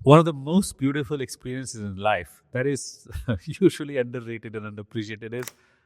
One of the most beautiful experiences in life that is usually underrated and underappreciated is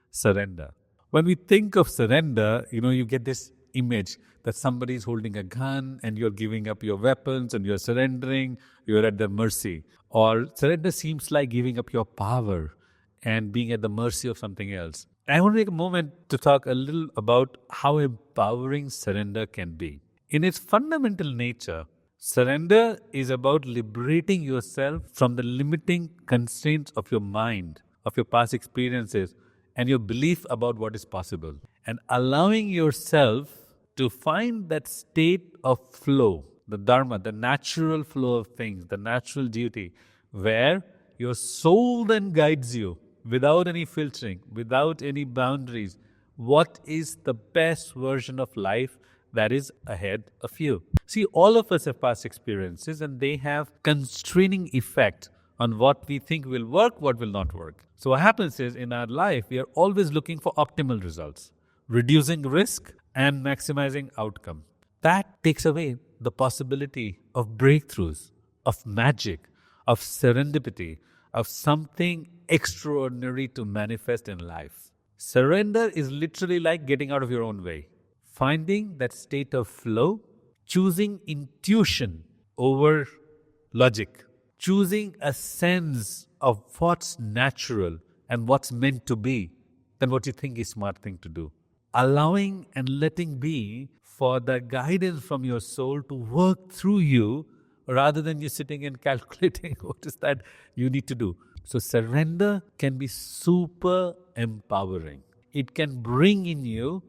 surrender. When we think of surrender, you get this image that somebody is holding a gun and you're giving up your weapons and you're surrendering, you're at their mercy. Or surrender seems like giving up your power and being at the mercy of something else. I want to take a moment to talk a little about how empowering surrender can be. In its fundamental nature, surrender is about liberating yourself from the limiting constraints of your mind, of your past experiences, and your belief about what is possible, and allowing yourself to find that state of flow, the Dharma, the natural flow of things, the natural duty, where your soul then guides you without any filtering, without any boundaries. What is the best version of life that is ahead of you? See, all of us have past experiences and they have constraining effect on what we think will work, what will not work. So what happens is in our life, we are always looking for optimal results, reducing risk and maximizing outcome. That takes away the possibility of breakthroughs, of magic, of serendipity, of something extraordinary to manifest in life. Surrender is literally like getting out of your own way, finding that state of flow, choosing intuition over logic, choosing a sense of what's natural and what's meant to be than what you think is smart thing to do. Allowing and letting be for the guidance from your soul to work through you rather than you sitting and calculating what is that you need to do. So surrender can be super empowering. It can bring in you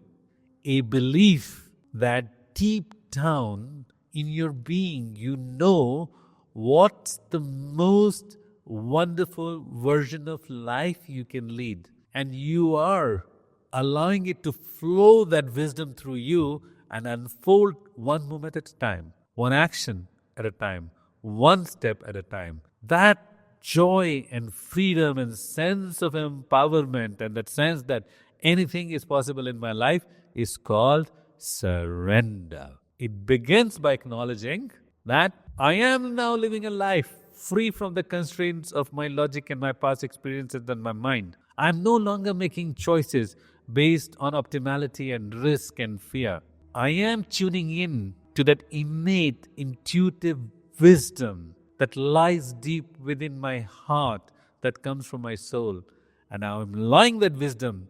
a belief that deep down in your being, you know what's the most wonderful version of life you can lead. And you are allowing it to flow that wisdom through you and unfold one moment at a time, one action at a time, one step at a time. That joy and freedom and sense of empowerment and that sense that anything is possible in my life is called surrender. It begins by acknowledging that I am now living a life free from the constraints of my logic and my past experiences and my mind. I am no longer making choices based on optimality and risk and fear. I am tuning in to that innate, intuitive wisdom that lies deep within my heart that comes from my soul. And I am allowing that wisdom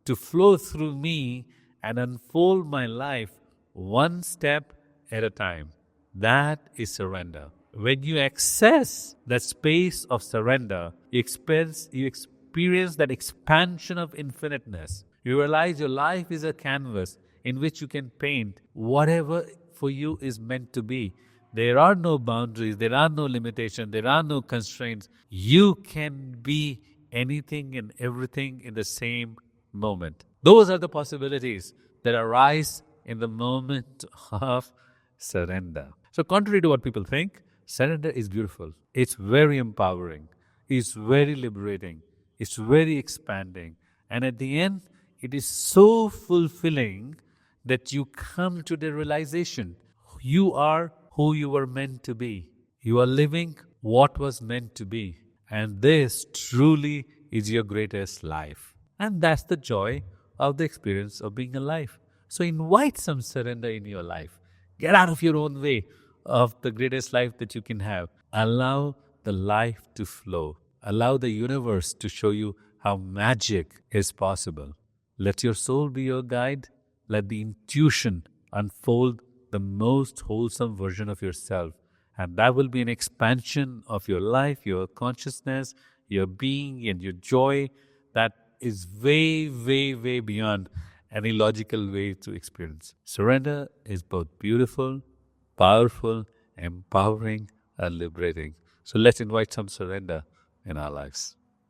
to flow through me and unfold my life one step at a time. That is surrender. When you access that space of surrender, you experience that expansion of infiniteness. You realize your life is a canvas in which you can paint whatever for you is meant to be. There are no boundaries, there are no limitations, there are no constraints. You can be anything and everything in the same moment. Those are the possibilities that arise in the moment of surrender. So contrary to what people think, surrender is beautiful. It's very empowering. It's very liberating. It's very expanding. And at the end, it is so fulfilling that you come to the realization you are who you were meant to be. You are living what was meant to be. And this truly is your greatest life. And that's the joy of the experience of being alive. So invite some surrender in your life. Get out of your own way of the greatest life that you can have. Allow the life to flow. Allow the universe to show you how magic is possible. Let your soul be your guide. Let the intuition unfold the most wholesome version of yourself. And that will be an expansion of your life, your consciousness, your being, and your joy that is way, way, way beyond any logical way to experience. Surrender is both beautiful, powerful, empowering, and liberating. So let's invite some surrender in our lives.